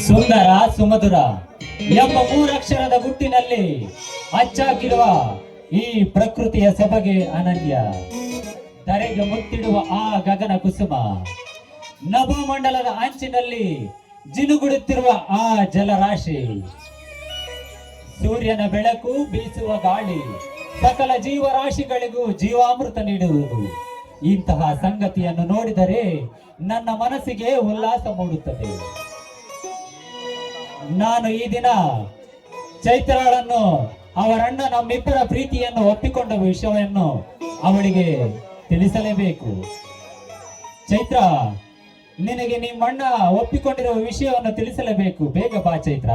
ಸುಂದರ ಸುಮಧುರ ಎಂಬ ಮೂರಕ್ಷರದ ಗುಟ್ಟಿನಲ್ಲಿ ಅಚ್ಚಾಗಿರುವ ಈ ಪ್ರಕೃತಿಯ ಸೊಬಗೆ ಅನನ್ಯ. ಧರೆಗೆ ಮುತ್ತಿಡುವ ಆ ಗಗನ ಕುಸುಮ, ನಭಮಂಡಲದ ಅಂಚಿನಲ್ಲಿ ಜಿನುಗುಡುತ್ತಿರುವ ಆ ಜಲರಾಶಿ, ಸೂರ್ಯನ ಬೆಳಕು, ಬೀಸುವ ಗಾಳಿ, ಸಕಲ ಜೀವರಾಶಿಗಳಿಗೂ ಜೀವಾಮೃತ ನೀಡುವುದು. ಇಂತಹ ಸಂಗತಿಯನ್ನು ನೋಡಿದರೆ ನನ್ನ ಮನಸ್ಸಿಗೆ ಉಲ್ಲಾಸ ಮೂಡುತ್ತದೆ. ನಾನು ಈ ದಿನ ಚೈತ್ರಾಳನ್ನು, ಅವರಣ್ಣ ನಮ್ಮಿಬ್ಬರ ಪ್ರೀತಿಯನ್ನು ಒಪ್ಪಿಕೊಂಡ ವಿಷಯವನ್ನು ಅವಳಿಗೆ ತಿಳಿಸಲೇಬೇಕು. ಚೈತ್ರ, ನಿನಗೆ ನಿಮ್ಮಣ್ಣ ಒಪ್ಪಿಕೊಂಡಿರುವ ವಿಷಯವನ್ನು ತಿಳಿಸಲೇಬೇಕು. ಬೇಗ ಬಾ ಚೈತ್ರ.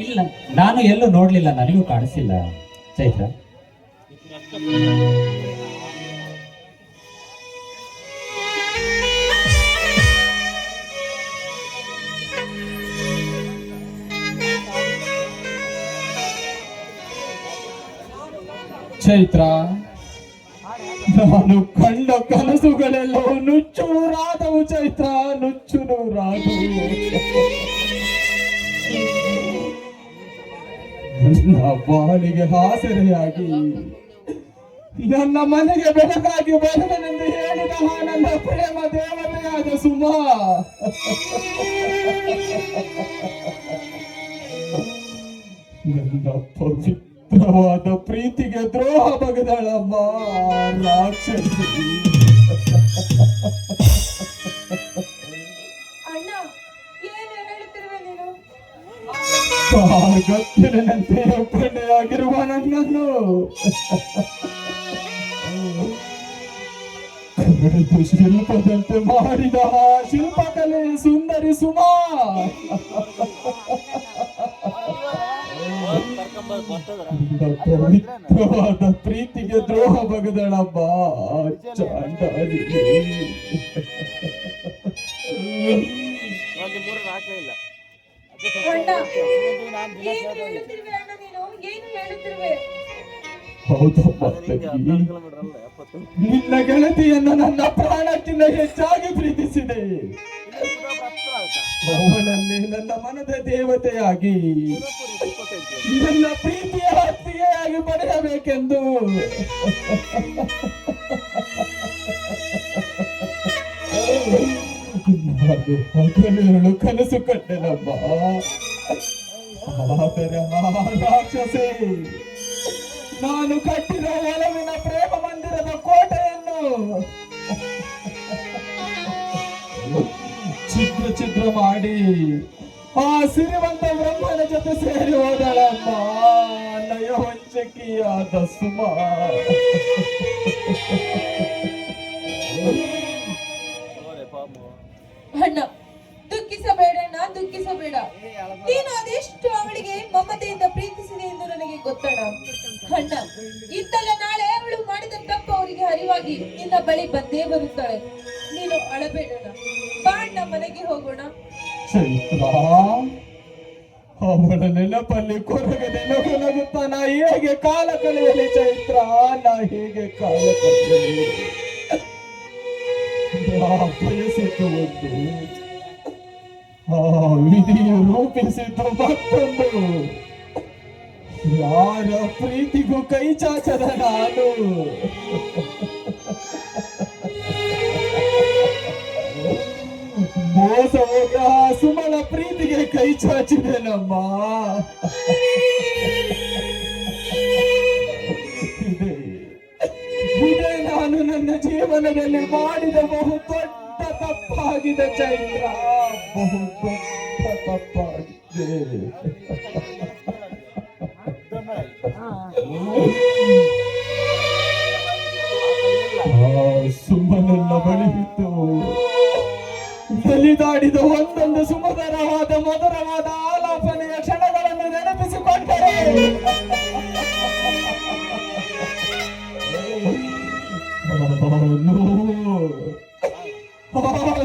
ಇಲ್ಲ, ನಾನು ಎಲ್ಲೂ ನೋಡ್ಲಿಲ್ಲ, ನನಗೂ ಕಾಣಿಸಿಲ್ಲ ಚೈತ್ರ. ಚೈತ್ರ, ನಾನು ಕಂಡ ಕನಸುಗಳೆಲ್ಲವೂ ನುಚ್ಚು ನೂರಾದವು ಚೈತ್ರ, ನುಚ್ಚು ನೂರಾದವು. ನನ್ನ ಬಾಳಿಗೆ ಆಸರೆಯಾಗಿ, ನನ್ನ ಮನೆಗೆ ಬೆಳಕಾಗಿ ಬರುವನೆಂದು ಹೇಳಿದ ನನ್ನ ಪ್ರೇಮ ದೇವತೆಯಾದ ಸುಮಾ, ನನ್ನ ಪವಿತ್ರವಾದ ಪ್ರೀತಿಗೆ ದ್ರೋಹ ಬಗೆದಳಮ್ಮ ರಾಕ್ಷಸಿ. ಗತ್ತಿನಂತೆ ಒಪ್ಪಂಡೆಯಾಗಿರುವ ನನ್ನನ್ನು ಶಿಲ್ಪದಂತೆ ಮಾಡಿದ ಶಿಲ್ಪಕಲೆ ಸುಂದರಿ ಸುಮಾ, ಪವಿತ್ರವಾದ ಪ್ರೀತಿಗೆ ದ್ರೋಹ ಬಗೆದಳಮ್ಮ ಚಾಂಡಾಲಿ. ಹೌದಮ್ಮ, ನಿನ್ನ ಗೆಳತಿಯನ್ನು ನನ್ನ ಪ್ರಾಣಕ್ಕಿಂತ ಹೆಚ್ಚಾಗಿ ಪ್ರೀತಿಸಿದೆ. ಅವಳಲ್ಲಿ ನನ್ನ ಮನದ ದೇವತೆಯಾಗಿ, ನನ್ನ ಪ್ರೀತಿಯ ಹತ್ತಿಗೆಯಾಗಿ ಪಡೆಯಬೇಕೆಂದು ನಾನು ಹಗಲಿರುಳು ಕನಸು ಕಂಡೆನಮ್ಮ. ಆದರೆ ರಾಕ್ಷಸೆ, ನಾನು ಕಟ್ಟಿರೋ ಒಲವಿನ ಪ್ರೇಮ ಮಂದಿರದ ಕೋಟೆಯನ್ನು ಛಿದ್ರ ಛಿದ್ರ ಮಾಡಿ ಆ ಸಿರಿವಂತ ಬ್ರಹ್ಮನ ಜೊತೆ ಸೇರಿ ಹೋದಳಮ್ಮ ನಯವಂಚಕಿಯಾದ ಸುಮಾ. ಅಣ್ಣ, ದುಃಖಿಸಬೇಡಣ್ಣ, ದುಃಖಿಸಬೇಡ. ನೀನು ಅದೆಷ್ಟು ಅವಳಿಗೆ ಮಮತೆಯಿಂದ ಪ್ರೀತಿಸಿದೆ ಎಂದು ನನಗೆ ಗೊತ್ತಣ್ಣ. ಅಣ್ಣ, ಇತ್ತಲ್ಲ ನಾಳೆ ಅವಳು ಮಾಡಿದ ತಪ್ಪು ಅವರಿಗೆ ಅರಿವಾಗಿ ನಿನ್ನ ಬಳಿ ಬಂದೇ ಬರುತ್ತಾಳೆ. ನೀನು ಅಳಬೇಡಣ್ಣ, ಬಾ ಅಣ್ಣ, ಮನೆಗೆ ಹೋಗೋಣ. ಚೈತ್ರ, ಅವಳ ನೆನಪಲ್ಲಿ ಕೊರಗದೆ ನಗುತ್ತಾ ನಾ ಹೇಗೆ ಕಾಲ ಕಳೆಯಲಿ ಚೈತ್ರ, ನಾ ಹೇಗೆ ಕಾಲ ಕಳೆಯಲಿ? ಬಯಸಿದ್ದು ಒಂದು, ಆ ವಿಧಿಯು ರೂಪಿಸಿದ್ದು ಮತ್ತೊಂದು. ಯಾರ ಪ್ರೀತಿಗೂ ಕೈ ಚಾಚದ ನಾನು ಮೋಸ ಹೋದ ಸುಮಳ ಪ್ರೀತಿಗೆ ಕೈ ಚಾಚಿದೆನಮ್ಮ. ಇದೇ ನಾನು ನನ್ನ ಜೀವನದಲ್ಲಿ ಮಾಡಿದ ಬಹು ದೊಡ್ಡ ತಪ್ಪಾಗಿದೆ ಚೈತ್ರ, ಬಹು ದೊಡ್ಡ ತಪ್ಪಾಗಿದೆ. ಸುಮ್ಮನನ್ನ ಬಳಿ ಬಿಟ್ಟು ಬಲಿದಾಡಿದ ಒಂದೊಂದು ಸುಮಧುರವಾದ ಮಧುರವಾದ ಆಲಾಪನೆಯ ಕ್ಷಣಗಳನ್ನು ನೆನಪಿಸಿಕೊಂಡರೆ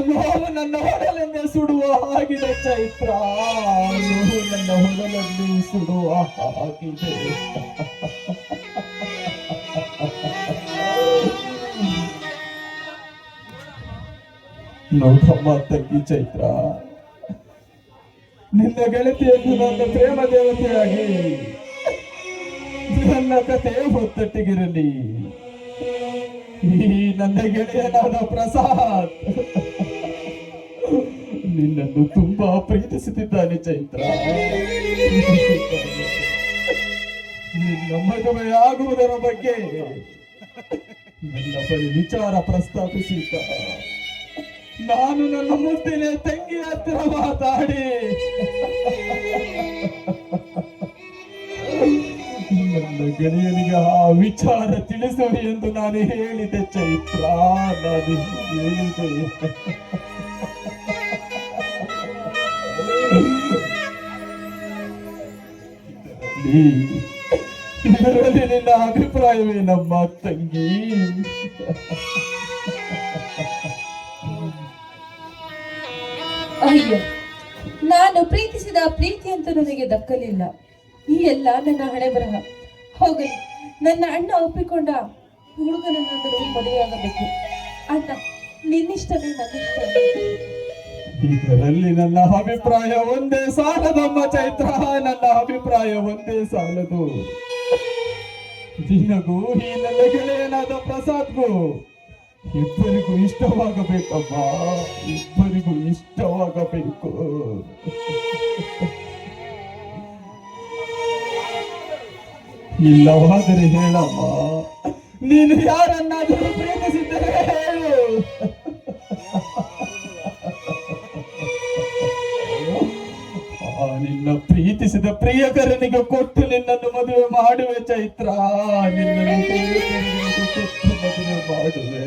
ನೋವು ನನ್ನ ಹೊರಲನ್ನೇ ಸುಡುವ ಹಾಗಿದೆ ಚೈತ್ರ, ನೋವು ನನ್ನ ಹೊರಲನ್ನೇ ಸುಡುವ ಹಾಗಿದೆ. ನೋಡಮ್ಮ ತಂಗಿ ಚೈತ್ರ, ನಿನ್ನ ಗೆಳತಿಯನ್ನು ನನ್ನ ಪ್ರೇಮ ದೇವತೆಯಾಗಿ ನನ್ನ ಕಥೆ ಹೊತ್ತಟ್ಟಿಗಿರಲಿ. ಈ ನನ್ನ ಗೆಳೆಯನಾದ ಪ್ರಸಾದ್ ನಿನ್ನನ್ನು ತುಂಬಾ ಪ್ರೀತಿಸುತ್ತಿದ್ದಾನೆ ಚೈತ್ರ. ನಿನ್ನ ಮದುವೆ ಆಗುವುದರ ಬಗ್ಗೆ ನನ್ನ ಬಳಿ ವಿಚಾರ ಪ್ರಸ್ತಾಪಿಸಿದ್ದ. ನಾನು ನನ್ನ ಮುದ್ದಿನ ತಂಗಿ ಹತ್ತಿರ ಮಾತಾಡಿ ನನ್ನ ಗೆಳೆಯನಿಗೆ ಆ ವಿಚಾರ ತಿಳಿಸು ಎಂದು ನಾನು ಹೇಳಿದೆ ಚೈತ್ರ, ನಾನು ಹೇಳಿದೆ. ಇದರಲ್ಲಿ ನಿನ್ನ ಅಭಿಪ್ರಾಯವೇನಮ್ಮ ತಂಗಿ? ಅಯ್ಯೋ, ನಾನು ಪ್ರೀತಿಸಿದ ಪ್ರೀತಿ ಅಂತೂ ನನಗೆ ದಕ್ಕಲಿಲ್ಲ. ಈ ಎಲ್ಲ ನನ್ನ ಹಣೆ ಬರಹ. ಹೋಗಲಿ, ನನ್ನ ಅಣ್ಣ ಒಪ್ಪಿಕೊಂಡ ಹುಡುಗನನ್ನಾದರೂ ಮದುವೆಯಾಗಬೇಕು. ಅಣ್ಣ, ನಿನ್ನಿಷ್ಟವೇ ನನ್ನಿಷ್ಟ. ಇದರಲ್ಲಿ ನನ್ನ ಅಭಿಪ್ರಾಯ ಒಂದೇ ಸಾಲದಮ್ಮ ಚೈತ್ರ, ನನ್ನ ಅಭಿಪ್ರಾಯ ಒಂದೇ ಸಾಲದು. ನಿನಗೂ ಈ ನನ್ನ ಗೆಳೆಯನಾದ ಪ್ರಸಾದ್ಗೂ ಇಬ್ಬರಿಗೂ ಇಷ್ಟವಾಗಬೇಕಮ್ಮ, ಇಬ್ಬರಿಗೂ ಇಷ್ಟವಾಗಬೇಕು. ಇಲ್ಲವಾದರೆ ಹೇಳಮ್ಮ, ನೀನು ಯಾರನ್ನಾದರೂ ಪ್ರೀತಿಸಿದ್ದರೆ ಹೇಳು. ನಿನ್ನ ಪ್ರೀತಿಸಿದ ಪ್ರಿಯಕರನಿಗೆ ಕೊಟ್ಟು ನಿನ್ನನ್ನು ಮದುವೆ ಮಾಡುವೆ ಚೈತ್ರ, ನಿನ್ನನ್ನು ಕೊಟ್ಟು ಮದುವೆ ಮಾಡುವೆ.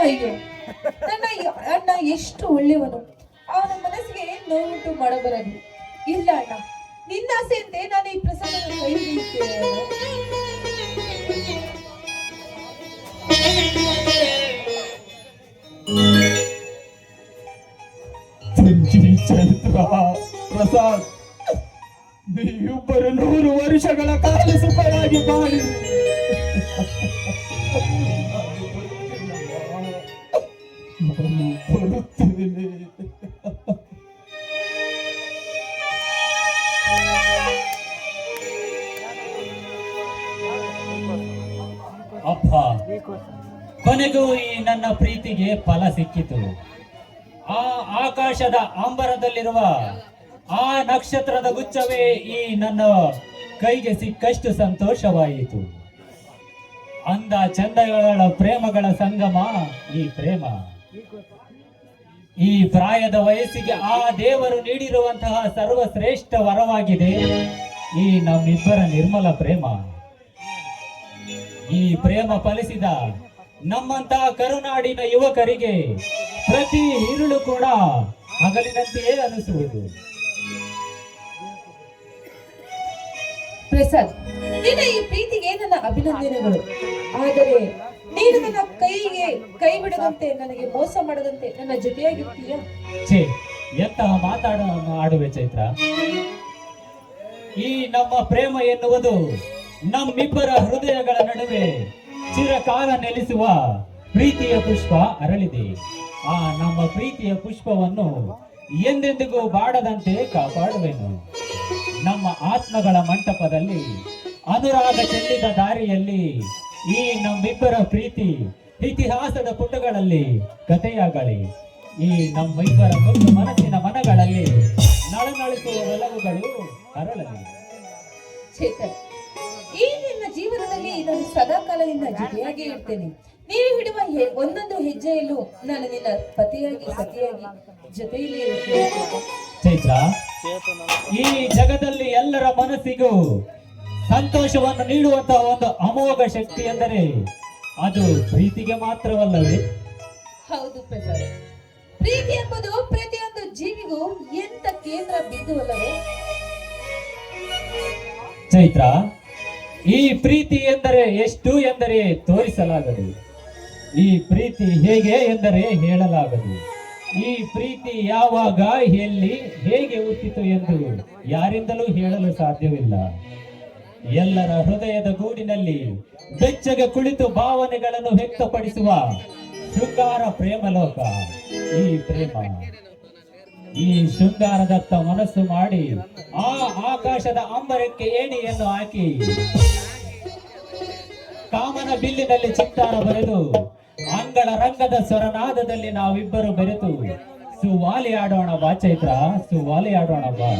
ಅಯ್ಯೋ, ನನ್ನ ಅಣ್ಣ ಎಷ್ಟು ಒಳ್ಳೆಯವನು. ಅವನ ಮನಸ್ಸಿಗೆ ನೋವುಂಟು ಮಾಡಬಾರದು. ಇಲ್ಲ ಅಣ್ಣ, ನಿನ್ನ ಆಸೆಯಂತೆ ನಾನು ಈ ಪ್ರಸಂಗವನ್ನು ಕೈ ಹಿಡಿಯುತ್ತೇನೆ. ಚೈತ್ರ, ಪ್ರಸಾದ್, ನೀವಿಬ್ಬರು 100 ವರ್ಷಗಳ ಕಾಲ ಸುಖವಾಗಿ ಬಾಳಿ. ಬರುತ್ತೇನೆ. ಅಪ್ಪ, ಕೊನೆಗೂ ಈ ನನ್ನ ಪ್ರೀತಿಗೆ ಫಲ ಸಿಕ್ಕಿತು. ಆ ಆಕಾಶದ ಅಂಬರದಲ್ಲಿರುವ ಆ ನಕ್ಷತ್ರದ ಗುಚ್ಛವೇ ಈ ನನ್ನ ಕೈಗೆ ಸಿಕ್ಕಷ್ಟು ಸಂತೋಷವಾಯಿತು. ಅಂದ ಚಂದಗಳ ಪ್ರೇಮಗಳ ಸಂಗಮ ಈ ಪ್ರೇಮ. ಈ ಪ್ರಾಯದ ವಯಸ್ಸಿಗೆ ಆ ದೇವರು ನೀಡಿರುವಂತಹ ಸರ್ವಶ್ರೇಷ್ಠ ವರವಾಗಿದೆ ಈ ನಮ್ಮಿಬ್ಬರ ನಿರ್ಮಲ ಪ್ರೇಮ. ಈ ಪ್ರೇಮ ಫಲಿಸಿದ ನಮ್ಮಂತಹ ಕರುನಾಡಿನ ಯುವಕರಿಗೆ ಪ್ರತಿ ಇರುಳು ಕೂಡ ಹಗಲಿನಂತೆಯೇ ಅನಿಸುವುದು. ಪ್ರಸಾದ್, ನಿನ್ನ ಈ ಪ್ರೀತಿಗೆ ನನ್ನ ಅಭಿನಂದನೆಗಳು. ಆದರೆ ನೀನು ನನ್ನ ಕೈಗೆ ಕೈ ಬಿಡದಂತೆ, ನನಗೆ ಮೋಸ ಮಾಡದಂತೆ ನನ್ನ ಜೊತೆಯಾಗಿರ್ತೀಯ? ಛೇ, ಎಂತಹ ಆಡುವೆ ಚೈತ್ರ. ಈ ನಮ್ಮ ಪ್ರೇಮ ಎನ್ನುವುದು ನಮ್ಮಿಬ್ಬರ ಹೃದಯಗಳ ನಡುವೆ ಚಿರಕಾಲ ನೆಲೆಸುವ ಪ್ರೀತಿಯ ಪುಷ್ಪ ಅರಳಿದೆ. ಆ ನಮ್ಮ ಪ್ರೀತಿಯ ಪುಷ್ಪವನ್ನು ಎಂದೆಂದಿಗೂ ಬಾಡದಂತೆ ಕಾಪಾಡುವೆನು. ನಮ್ಮ ಆತ್ಮಗಳ ಮಂಟಪದಲ್ಲಿ ಅನುರಾಗ ಚೆಲ್ಲಿದ ದಾರಿಯಲ್ಲಿ ಈ ನಮ್ಮಿಬ್ಬರ ಪ್ರೀತಿ ಇತಿಹಾಸದ ಪುಟಗಳಲ್ಲಿ ಕಥೆಯಾಗಲಿ. ಈ ನಮ್ಮಿಬ್ಬರ ಮುದ್ದು ಮನಸ್ಸಿನ ಮನಗಳಲ್ಲಿ ನಳನಳಿಸುವ ಒಲವುಗಳು ಹರಳಲಿ. ಚೇತನ್, ಈ ನಿನ್ನ ಜೀವನದಲ್ಲಿ ನಾನು ಸದಾಕಾಲ ನಿನ್ನ ಜೊತೆಯಾಗಿ ಇರ್ತೇನೆ. ನೀವು ಹಿಡುವ ಒಂದೊಂದು ಹೆಜ್ಜೆಯಲ್ಲೂ ನಾನು ನಿನ್ನ ಪತಿಯಾಗಿ ಸತಿಯಾಗಿ ಜೊತೆಯಲ್ಲಿ ಇರ್ತೇನೆ. ಚೈತ್ರ, ಈ ಜಗದಲ್ಲಿ ಎಲ್ಲರ ಮನಸ್ಸಿಗೂ ಸಂತೋಷವನ್ನು ನೀಡುವಂತಹ ಒಂದು ಅಮೋಘ ಶಕ್ತಿ ಎಂದರೆ ಅದು ಪ್ರೀತಿಗೆ ಮಾತ್ರವಲ್ಲವೇ? ಹೌದು ಪ್ರಸಾದ್, ಪ್ರೀತಿ ಎಂಬುದು ಪ್ರತಿಯೊಂದು ಜೀವಿಗೂ ಎಂತ ಕೇಂದ್ರ ಬಿಂದುವಲ್ಲವೇ? ಚೈತ್ರ, ಈ ಪ್ರೀತಿ ಎಂದರೆ ಎಷ್ಟು ಎಂದರೆ ತೋರಿಸಲಾಗದು. ಈ ಪ್ರೀತಿ ಹೇಗೆ ಎಂದರೆ ಹೇಳಲಾಗದು. ಈ ಪ್ರೀತಿ ಯಾವಾಗ, ಎಲ್ಲಿ, ಹೇಗೆ ಹುಟ್ಟಿತು ಎಂದು ಯಾರಿಂದಲೂ ಹೇಳಲು ಸಾಧ್ಯವಿಲ್ಲ. ಎಲ್ಲರ ಹೃದಯದ ಗೂಡಿನಲ್ಲಿ ಬೆಚ್ಚಗೆ ಕುಳಿತು ಭಾವನೆಗಳನ್ನು ವ್ಯಕ್ತಪಡಿಸುವ ಶೃಂಗಾರ ಪ್ರೇಮಲೋಕ ಈ ಪ್ರೇಮ. ಈ ಶೃಂಗಾರದತ್ತ ಮನಸ್ಸು ಮಾಡಿ ಆ ಆಕಾಶದ ಅಂಬರಕ್ಕೆ ಏಣಿಯನ್ನು ಹಾಕಿ ಕಾಮನ ಬಿಲ್ಲಿನಲ್ಲಿ ಚಿತ್ತಾರ ಬರೆದು ಅಂಗಳ ರಂಗದ ಸ್ವರನಾದದಲ್ಲಿ ನಾವಿಬ್ಬರು ಬೆರೆತು ಸುವಾಲಿ ಆಡೋಣ ಬಾ ಚೈತ್ರ, ಸುವಾಲಿ ಆಡೋಣ ಬಾ.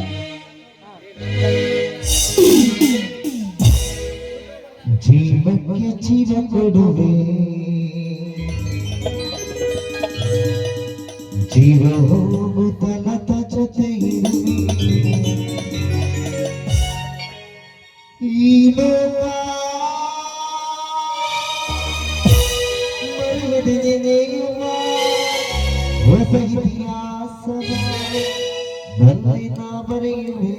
ಜೀವಕ್ಕೆ ಜೀವ ಕೊಡುವೆ, ಜೀವ ಹೋಗುತ್ತಲತ ಜೊತೆ ಇರುವೆ. ಈ ಲೋಕ ಮರೆಯದೆನೆಯುವ ಹೊಸ ಇತಿಹಾಸವ ನನ್ನಿಂದ ಬರೆಯುವೆ.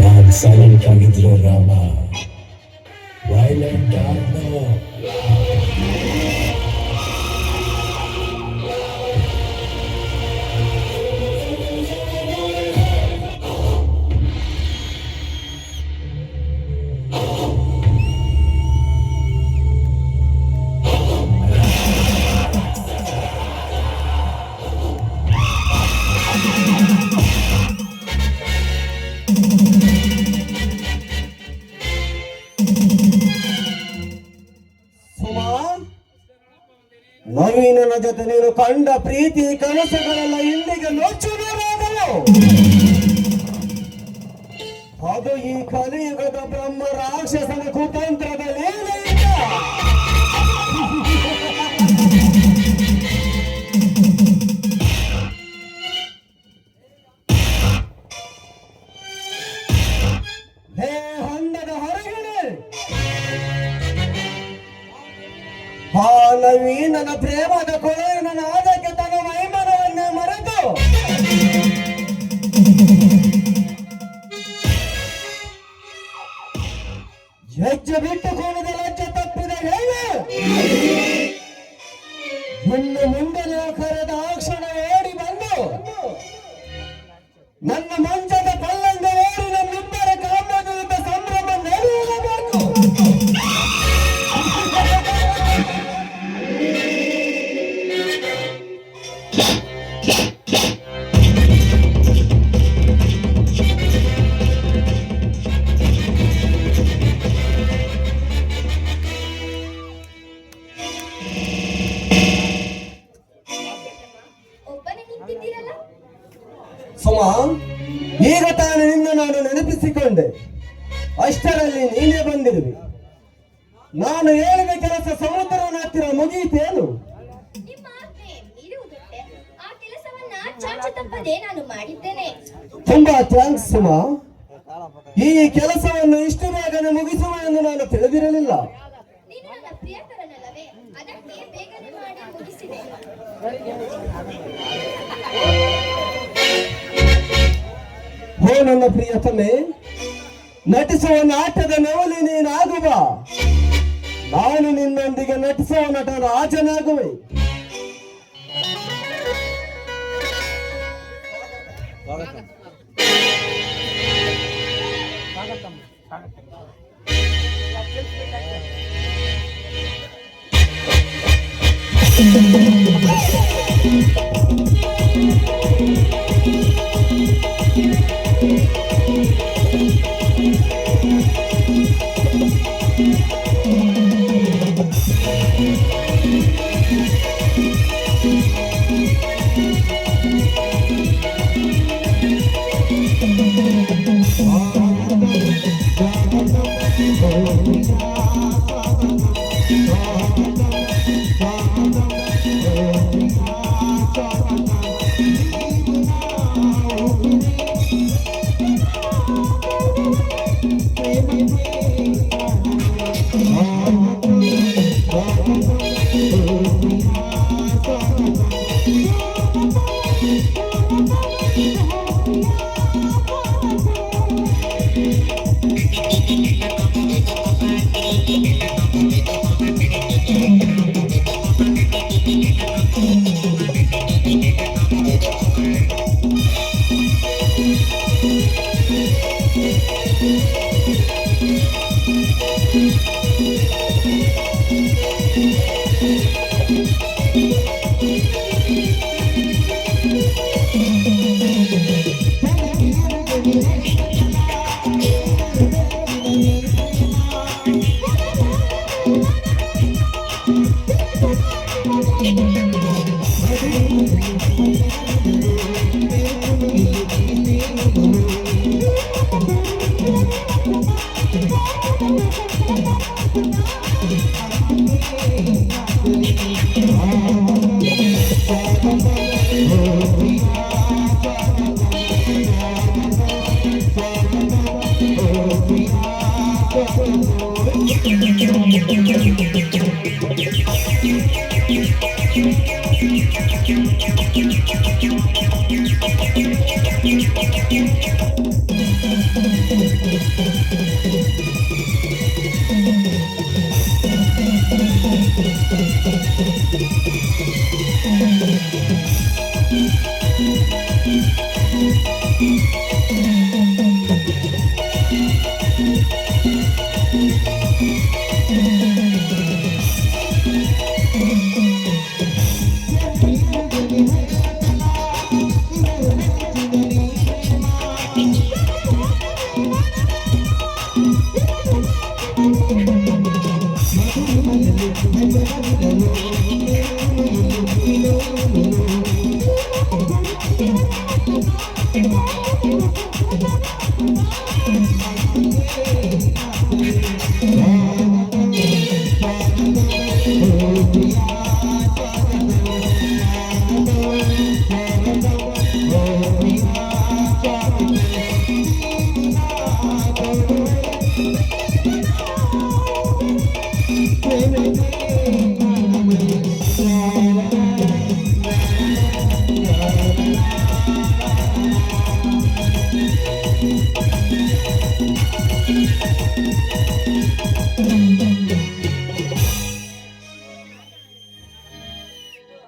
ನಾನು ಸೈಲೆಂಟ್ ಆಗಿದ್ರೆ ರಾಮ, ವೈಲೆಂಟ್ ಆದ್ನೋ. ನವೀನನ ಜೊತೆ ನೀನು ಕಂಡ ಪ್ರೀತಿ ಕನಸುಗಳೆಲ್ಲ ಇಲ್ಲಿಗೆ ನುಚ್ಚುನೂರಾದವು. ಅದು ಈ ಕಲಿಯುಗದ ಬ್ರಹ್ಮ ರಾಕ್ಷಸನ ಕುತಂತ್ರದ ಲೀಲೆಯಿಂದ. ಹೇ ಹಂದದ ಹೊರಗಡೆ ಆ ನವೀನನ ಪ್ರೇಮದ ಕೊಳೆಯನ ನಾದಕ್ಕೆ ತನ್ನ ಮೈಮನವನ್ನೇ ಮರೆತು ಹೆಜ್ಜೆ ಬಿಟ್ಟು ಕೋಣದ ಲಜ್ಜೆ ತಪ್ಪಿದ ಹೇಳು. ಇನ್ನು ಮುಂದೆ ಕರೆದ ಆ ಕ್ಷಣ ಓಡಿ ಬಂದು ನನ್ನ ಮಂಚದ ಪಲ್ಲಂಗ ಓಡಿ ನಮ್ಮಿಬ್ಬರ ಕಾಮದಿಂದ ಸಂಭ್ರಮ ನಡೆಯಲೇಬೇಕು. ಸುಮಾ, ಈಗ ತಾನು ನಿನ್ನ ನಾನು ನೆನಪಿಸಿಕೊಂಡೆ. ಅಷ್ಟರಲ್ಲಿ ನೀನೇ ಬಂದಿರುವೆ. ನಾನು ಹೇಳಿದ ಕೆಲಸ ಸಮುದ್ರನ ಹತ್ತಿರ ಮುಗಿಯಿತೇನು? ನಿಮ್ಮ ಆಜ್ಞೆ ಮೀರುವುದುಂಟೆ. ಆ ಕೆಲಸವನ್ನ ಚಾಚು ತಪ್ಪದೆ ನಾನು ಮಾಡಿದ್ದೇನೆ. ತುಂಬಾ ಥ್ಯಾಂಕ್ಸ್ ಸುಮಾ. ಈ ಕೆಲಸವನ್ನು ಇಷ್ಟು ಬೇಗನೆ ಮುಗಿಸುವ ಎಂದು ನಾನು ತಿಳಿದಿರಲಿಲ್ಲ. ನೀನು ನನ್ನ ಪ್ರಿಯಕರನಲ್ಲವೇ, ಅದಕ್ಕೆ ಬೇಗನೆ ಮಾಡಿ ಮುಗಿಸಿದೆ. ಹೋ ನನ್ನ ಪ್ರಿಯತಮೆ, ನಟಿಸುವ ನಾಟ್ಯದ ನವಲಿ ನೀನಾಗುವ. ನಾನು ನಿನ್ನೊಂದಿಗೆ ನಟಿಸುವ ನಟ ರಾಜನಾಗುವೆ.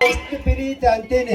ಎಷ್ಟು ಪ್ರೀತಿ ಅಂತೇನೆ